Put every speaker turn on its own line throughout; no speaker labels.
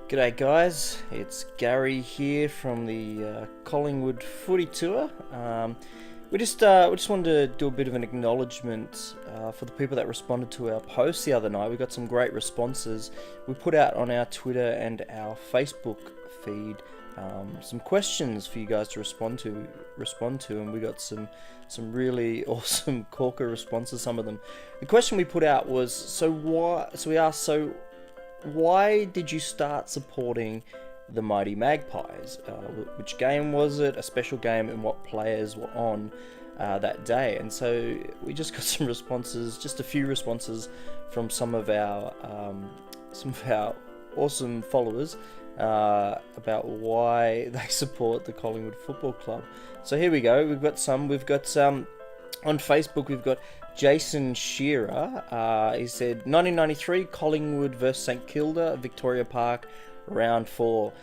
G'day guys, it's Gary here from the Collingwood Footy Tour. We just wanted to do a bit of an acknowledgement for the people that responded to our post the other night. We got some great responses. We put out on our Twitter and our Facebook feed some questions for you guys to respond to, and we got some really awesome corker responses. Some of them. The question we put out was why did you start supporting the Mighty Magpies? Which game was it? A special game, and what players were on that day? And so we just got some responses, just a few responses from some of our awesome followers about why they support the Collingwood Football Club. So here we go. We've got some on Facebook. We've got Jason Shearer. He said 1993 Collingwood versus St Kilda, Victoria Park, round 4.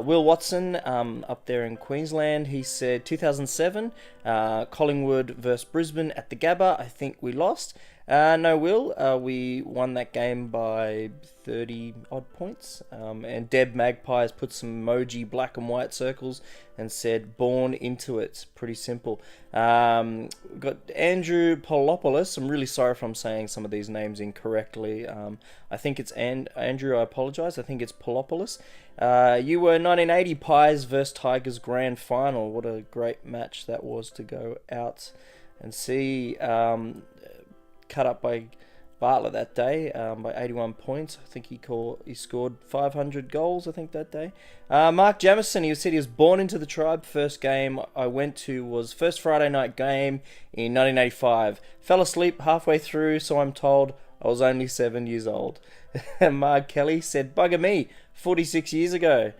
Will Watson up there in Queensland, he said 2007 Collingwood versus Brisbane at the Gabba. I think we lost. No, Will, we won that game by 30 odd points. And Deb Magpies put some emoji black and white circles and said born into it. Pretty simple. We've got Andrew Polopoulos. I'm really sorry if I'm saying some of these names incorrectly. I think it's Andrew, I apologise. I think it's Polopoulos. You were 1980 Pies versus Tigers grand final. What a great match that was to go out and see. Cut up by Bartlett that day by 81 points. I think he scored 500 goals, I think, that day. Mark Jamison, he said he was born into the tribe. First game I went to was first Friday night game in 1985. Fell asleep halfway through, so I'm told. I was only 7 years old. Mark Kelly said, bugger me, 46 years ago.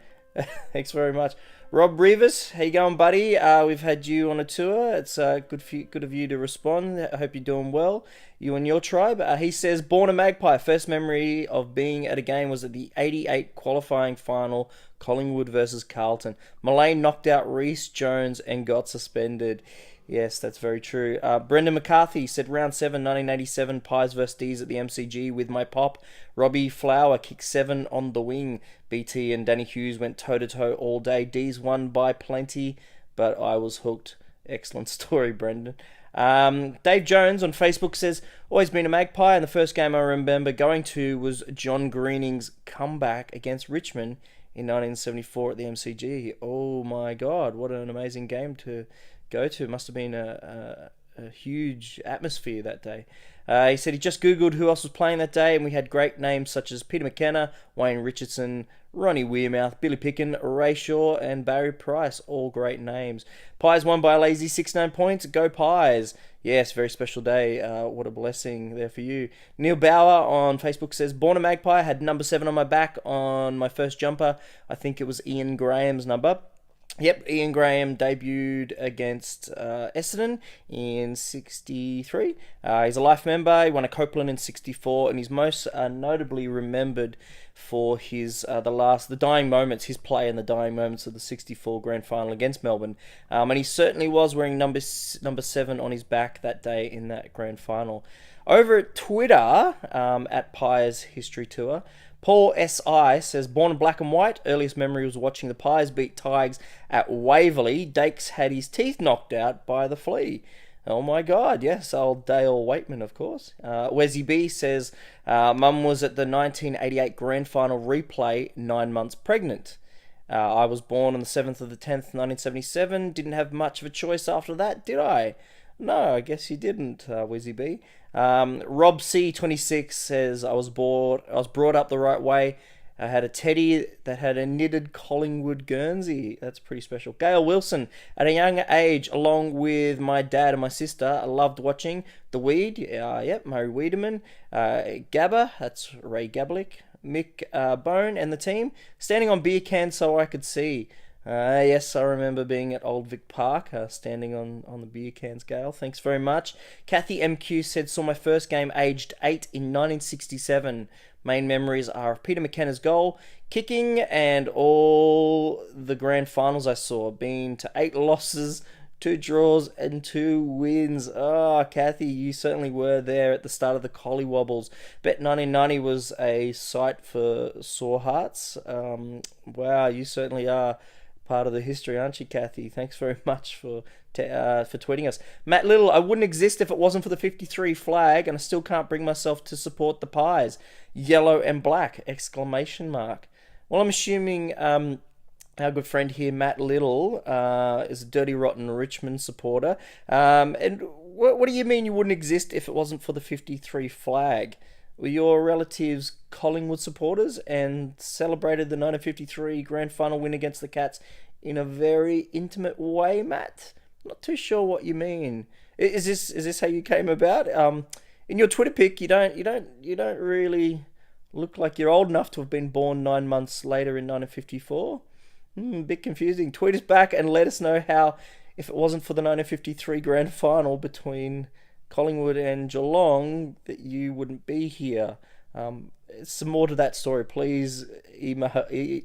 Thanks very much. Rob Rivers, how you going, buddy? We've had you on a tour. It's good of you to respond. I hope you're doing well. You and your tribe. He says, born a Magpie. First memory of being at a game was at the 88 qualifying final, Collingwood versus Carlton. Mullane knocked out Reece Jones and got suspended. Yes, that's very true. Brendan McCarthy said round 7, 1987, Pies vs D's at the MCG with my pop. Robbie Flower kicked 7 on the wing. BT and Danny Hughes went toe-to-toe all day. D's won by plenty, but I was hooked. Excellent story, Brendan. Dave Jones on Facebook says, always been a Magpie, and the first game I remember going to was John Greening's comeback against Richmond in 1974 at the MCG. Oh my God, what an amazing game to go to. Must have been a huge atmosphere that day. He said he just Googled who else was playing that day, and we had great names such as Peter McKenna, Wayne Richardson, Ronnie Weirmouth, Billy Picken, Ray Shaw, and Barry Price. All great names. Pies won by a lazy 69 points. Go Pies. Yes, very special day. What a blessing there for you. Neil Bauer on Facebook says, born a Magpie, had number 7 on my back on my first jumper. I think it was Ian Graham's number. Yep, Ian Graham debuted against Essendon in 63. He's a life member. He won a Copeland in 64, and he's most notably remembered for his the dying moments, his play in the dying moments of the 64 grand final against Melbourne. And he certainly was wearing number 7 on his back that day in that grand final. Over at Twitter, at Pies History Tour, Paul S.I. says, born in black and white, earliest memory was watching the Pies beat Tigers at Waverley. Dakes had his teeth knocked out by the flea. Oh my God, yes, old Dale Waitman, of course. Wesy B says, Mum was at the 1988 grand final replay, 9 months pregnant. I was born on the 7th of the 10th, 1977. Didn't have much of a choice after that, did I? No, I guess you didn't, Wizzy B. Rob C26 says, I was brought up the right way. I had a teddy that had a knitted Collingwood Guernsey. That's pretty special. Gail Wilson, at a young age, along with my dad and my sister, I loved watching The Weed. Yep, Murray Wiedemann. Gabba, that's Ray Gablick. Mick Bone and the team, standing on beer cans so I could see. Yes, I remember being at Old Vic Park, standing on the beer cans, Gail. Thanks very much. Kathy MQ said, saw my first game aged 8 in 1967. Main memories are of Peter McKenna's goal, kicking, and all the grand finals I saw. Been to 8 losses 2 draws and 2 wins. Oh, Kathy, you certainly were there at the start of the Collie Wobbles. Bet 1990 was a sight for sore hearts. Wow, you certainly are part of the history, aren't you, Kathy? Thanks very much for tweeting us. Matt Little, I wouldn't exist if it wasn't for the 53 flag, and I still can't bring myself to support the Pies. Yellow and black! Exclamation mark. Well, I'm assuming our good friend here, Matt Little, is a dirty, rotten Richmond supporter. And what do you mean you wouldn't exist if it wasn't for the 53 flag? Were your relatives Collingwood supporters and celebrated the 1953 grand final win against the Cats in a very intimate way, Matt? Not too sure what you mean. Is this how you came about? In your Twitter pic, you don't really look like you're old enough to have been born 9 months later in 1954. A bit confusing. Tweet us back and let us know how, if it wasn't for the 1953 grand final between Collingwood and Geelong, that you wouldn't be here. Some more to that story, please.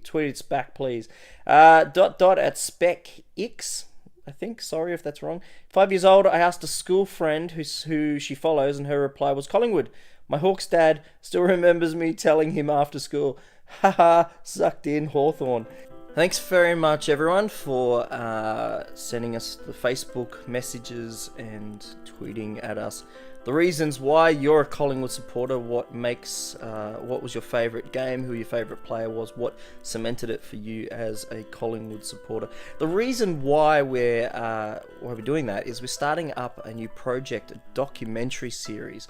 Tweet us back, please. Dot at SpecX, I think. Sorry if that's wrong. 5 years old, I asked a school friend who she follows, and her reply was Collingwood. My Hawks dad still remembers me telling him after school, haha, sucked in Hawthorn. Thanks very much, everyone, for sending us the Facebook messages and tweeting at us the reasons why you're a Collingwood supporter, what was your favourite game, who your favourite player was, what cemented it for you as a Collingwood supporter. The reason why we're doing that is we're starting up a new project, a documentary series.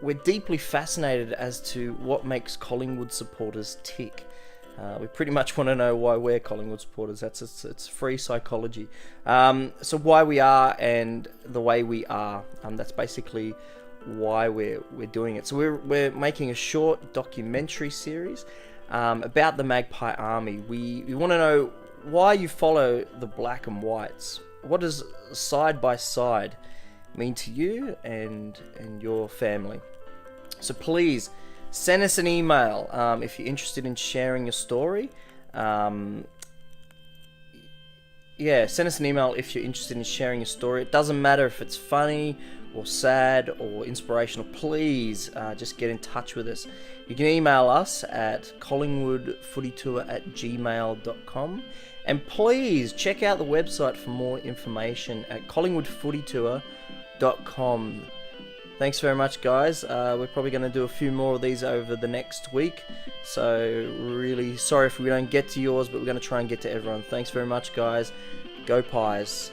We're deeply fascinated as to what makes Collingwood supporters tick. We pretty much want to know why we're Collingwood supporters. It's free psychology. So why we are and the way we are. That's basically why we're doing it. So we're making a short documentary series about the Magpie Army. We want to know why you follow the Black and Whites. What does side by side mean to you and your family? So please, send us an email if you're interested in sharing your story. Send us an email if you're interested in sharing your story. It doesn't matter if it's funny or sad or inspirational. Please just get in touch with us. You can email us at collingwoodfootytour@gmail.com. And please check out the website for more information at collingwoodfootytour.com. Thanks very much, guys. We're probably going to do a few more of these over the next week. So really sorry if we don't get to yours, but we're going to try and get to everyone. Thanks very much, guys. Go Pies.